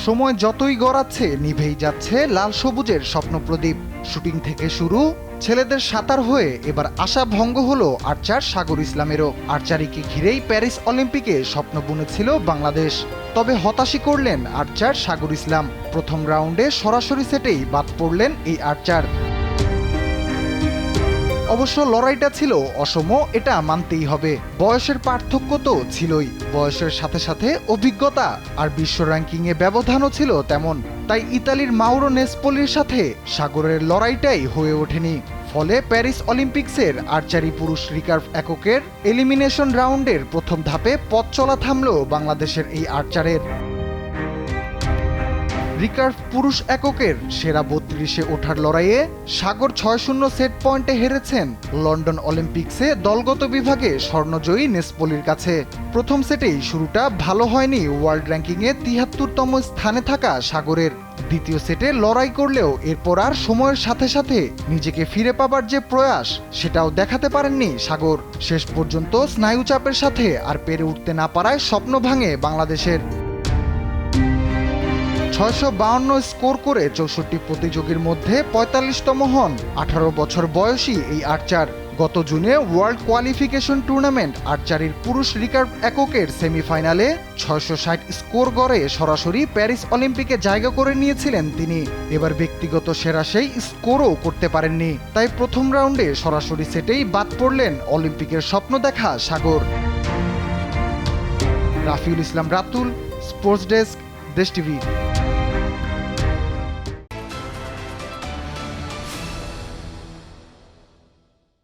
সময় যতই গড়াচ্ছে নিভেই যাচ্ছে লাল সবুজের স্বপ্নপ্রদীপ। শুটিং থেকে শুরু, ছেলেদের সাঁতার হয়ে এবার আশা ভঙ্গ হলো আর্চার সাগর ইসলামেরও। আর্চারিকে ঘিরেই প্যারিস অলিম্পিকে স্বপ্ন বুনেছিল বাংলাদেশ। তবে হতাশই করলেন আর্চার সাগর ইসলাম। প্রথম রাউন্ডে সরাসরি সেটেই বাদ পড়লেন এই আর্চার। অবশ্য লড়াইটা ছিল অসম, এটা মানতেই হবে। বয়সের পার্থক্য তো ছিলই, বয়সের সাথে সাথে অভিজ্ঞতা আর বিশ্ব র্যাঙ্কিংয়ে ব্যবধানও ছিল তেমন। তাই ইতালির মাউরো নেসপোলির সাথে সাগরের লড়াইটাই হয়ে ওঠেনি। ফলে প্যারিস অলিম্পিক্সের আর্চারি পুরুষ রিকার্ভ এককের এলিমিনেশন রাউন্ডের প্রথম ধাপে পথ চলা থামল বাংলাদেশের এই আর্চারের। রিকার্ভ পুরুষ এককের সেরা ৩২-এ ওঠার লড়াইয়ে সাগর ৬-০ সেট পয়েন্টে হেরেছেন লন্ডন অলিম্পিক্সে দলগত বিভাগে স্বর্ণজয়ী নেসপোলির কাছে। প্রথম সেটেই শুরুটা ভালো হয়নি ওয়ার্ল্ড র্যাঙ্কিংয়ে ৭৩তম স্থানে থাকা সাগরের। দ্বিতীয় সেটে লড়াই করলেও এরপর আর সময়ের সাথে সাথে নিজেকে ফিরে পাবার যে প্রয়াস, সেটাও দেখাতে পারেননি সাগর। শেষ পর্যন্ত স্নায়ুচাপের সাথে আর পেরে উঠতে না পারায় স্বপ্ন ভাঙে বাংলাদেশের। ৬৫২ স্কোর করে ৬৪ প্রতিযোগীর মধ্যে ৪৫তম হন ১৮ বছর বয়সী এই আর্চার। গত জুনে ওয়ার্ল্ড কোয়ালিফিকেশন টুর্নামেন্ট আর্চারির পুরুষ রিকার্ভ এককের সেমিফাইনালে ৬৬০ স্কোর গড়ে সরাসরি প্যারিস অলিম্পিকে জায়গা করে নিয়েছিলেন তিনি। এবার ব্যক্তিগত সেরা সেই স্কোরও করতে পারেননি। তাই প্রথম রাউন্ডে সরাসরি সেটেই বাদ পড়লেন অলিম্পিকের স্বপ্ন দেখা সাগর। রাফিউল ইসলাম রাতুল, স্পোর্টস ডেস্ক, দেশ টিভি।